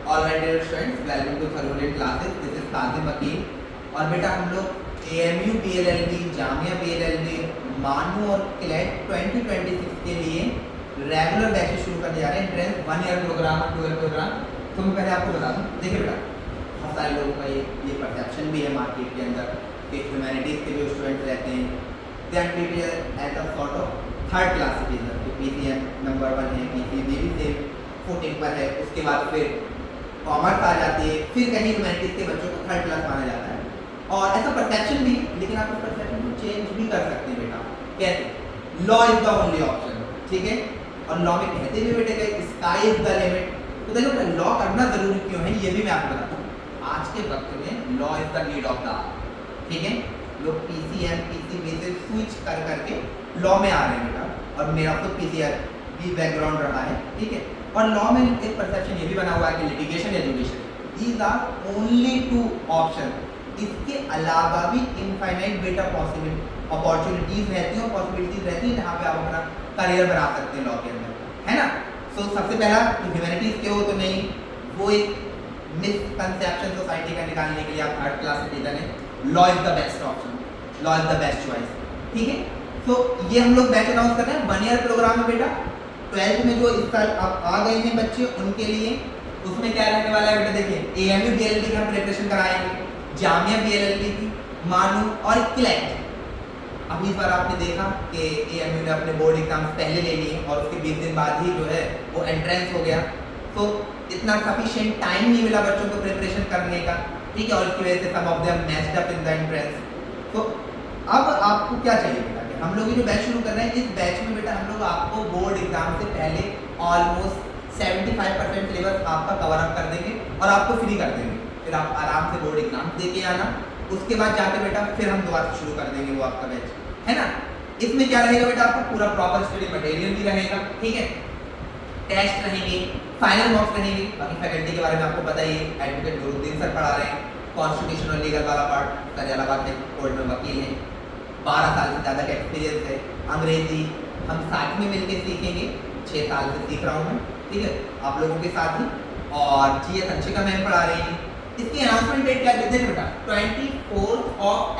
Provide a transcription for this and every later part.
All right dear students, welcome to thermolet classes. This is Qasim Vakil. और बेटा हम लोग एएमयू पीएलएलबी, जामिया पीएलएलबी, मानू और क्लेट 2026 के लिए रेगुलर बैचेस शुरू करने जा रहे हैं। एंट्रेंस 1 ईयर प्रोग्राम और 2 ईयर प्रोग्राम। तो मैं पहले आपको बता दूं, देखिए बेटा बहुत सारे लोगों का ये परसेप्शन भी है मार्केट के अंदर कि ह्यूमैनिटीज़ के जो स्टूडेंट्स रहते हैं they are treated as a sort of third class citizen. तो पीसीएम नंबर 1 है, पीसीबी भी सेम फुटिंग पर है, उसके बाद फिर कॉमर्स आ जाती है, फिर कहीं ह्यूमैनिटीज़ के बच्चों को थर्ड क्लास माना जाता है। और ऐसा परसेप्शन भी, लेकिन आप उस परसेप्शन को चेंज भी कर सकते हैं बेटा। कैसे? Law is the only option, ठीक है। और लॉ में कहते भी बेटे कि स्काई इज द लिमिट। तो देखो बेटा लॉ करना जरूरी क्यों है ये भी मैं आपको बताता हूँ। आज के वक्त में law is the need of the hour, ठीक है। लोग पीसीएम पीसीबी से स्विच कर करके लॉ में आ रहे हैं बेटा, और मेरा खुद पीसीआर भी बैकग्राउंड रहा है, ठीक है। और लॉ में एक परसेप्शन ये भी बना हुआ है कि litigation education these are only 2 option. इसके अलावा भी इनफाइनाइट बेटा पॉसिबल अपॉर्चुनिटीज रहती हैं और पॉसिबिलिटीज रहती हैं जहाँ पे आप अपना करियर बना सकते हैं लॉ के अंदर, है ना। सो सबसे पहला ह्यूमैनिटीज के हो तो नहीं, वो एक मिसकंसेप्शन सोसाइटी का निकालने के लिए आप थर्ड क्लास सिटीजन है। Law is the best option, law is the best choice, ठीक है। तो ये हम लोग बैच अनाउंस कर रहे हैं 1 ईयर प्रोग्राम में बेटा। 12th में जो इस साल आप आ गए हैं बच्चे उनके लिए, उसमें क्या रहने वाला है बेटा, देखिए एएमयू बीएलएलबी की हम प्रिपरेशन कराएंगे, जामिया बीएलएलबी की, मानू और क्लेट। अब इस बार आपने देखा कि एएमयू ने अपने बोर्ड एग्जाम्स पहले ले लिए और उसके 20 दिन बाद ही जो है वो एंट्रेंस हो गया। तो इतना सफिशिएंट टाइम नहीं मिला बच्चों को प्रिपरेशन करने का, ठीक है। और इसकी वजह से some of them matched up in the entrance. तो अब आपको क्या चाहिए बेटा, हम लोग ये जो बैच शुरू कर रहे हैं, इस बैच में बेटा हम लोग आपको बोर्ड एग्जाम से पहले ऑलमोस्ट 75% सिलेबस आपका कवर अप कर देंगे और आपको फ्री कर देंगे। फिर आप आराम से बोर्ड एग्जाम दे के आना, उसके बाद जाके बेटा फिर हम दोबारा शुरू कर देंगे वो आपका बैच, है ना। इसमें क्या रहेगा बेटा, आपका पूरा प्रॉपर स्टडी मटेरियल भी रहेगा, ठीक है। टेस्ट रहेंगे, फाइनल मार्क्स रहेंगे। बाकी फैकल्टी के बारे में आपको पता ही है, एडवोकेट नूरुद्दीन सर पढ़ा रहे हैं, कॉन्स्टिट्यूशन और लीगल वाला पार्ट फैसलाबाद के कोर्ट में वकील हैं, 12 साल से ज़्यादा का एक्सपीरियंस है। अंग्रेजी हम साथ में मिलकर सीखेंगे, 6 साल से सीख रहा हूँ मैं, ठीक है, आप लोगों के साथ ही। और जीएस अंशिका मैम पढ़ा रही हैं। इसकी अनाउंसमेंट डेट क्या देते हैं बेटा, 24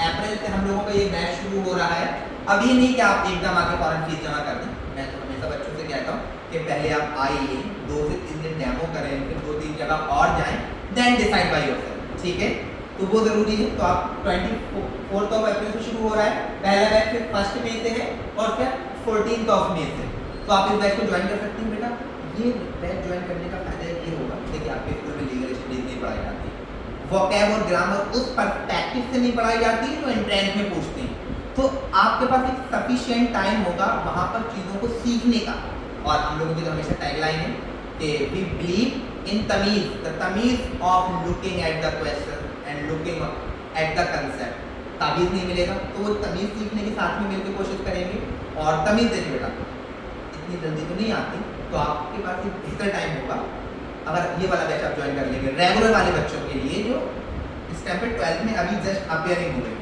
अप्रैल से हम लोगों का ये बैच शुरू हो रहा है। अब ये नहीं कि आप एकदम आके फॉरन फीस जमा कर दें। मैं तो हमेशा बच्चों से कहता हूँ कि पहले आप आइए, 2 से 3 दिन डेमो करें, फिर 2-3 जगह और जाएं, देन डिसाइड बाय योरसेल्फ, ठीक है। तो वो जरूरी है। तो आप 24 अप्रैल से शुरू हो रहा है पहला बैच, फिर 1 मई से है और फिर 14 मई से। तो आप इस बैच को ज्वाइन कर सकते हैं बेटा। ये बैच ज्वाइन करने का फायदा ये होगा, देखिए आपके स्कूल में लीगल स्टडीज नहीं पढ़ाई जाती, वोकैब और ग्रामर उस पर्सपेक्टिव से नहीं पढ़ाई जाती है जो एंट्रेंस में पूछते हैं। तो आपके पास एक सफिशिएंट टाइम होगा वहाँ पर चीज़ों को सीखने का। और हम लोगों की तो हमेशा टैगलाइन है कि वी बिलीव इन तमीज़, द तमीज़ of looking at the question and looking at the concept. ताबीज़ नहीं मिलेगा तो वो तमीज़ सीखने के साथ में मिलकर कोशिश करेंगे। और तमीज़ देखिए बेटा इतनी जल्दी तो नहीं आती, तो आपके पास एक बेहतर टाइम होगा अगर ये वाला बैच आप ज्वाइन कर लेंगे रेगुलर वाले बच्चों के लिए जो इस टाइम पे 12th में अभी जस्ट अपियरिंग हो गए।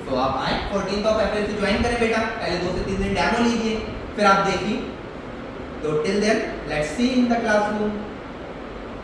तो आप आए 14 अप्रैल से ज्वाइन करें बेटा। पहले 2 से 3 दिन डेमो लीजिए, फिर आप देखिए। तो till then let's see in the classroom.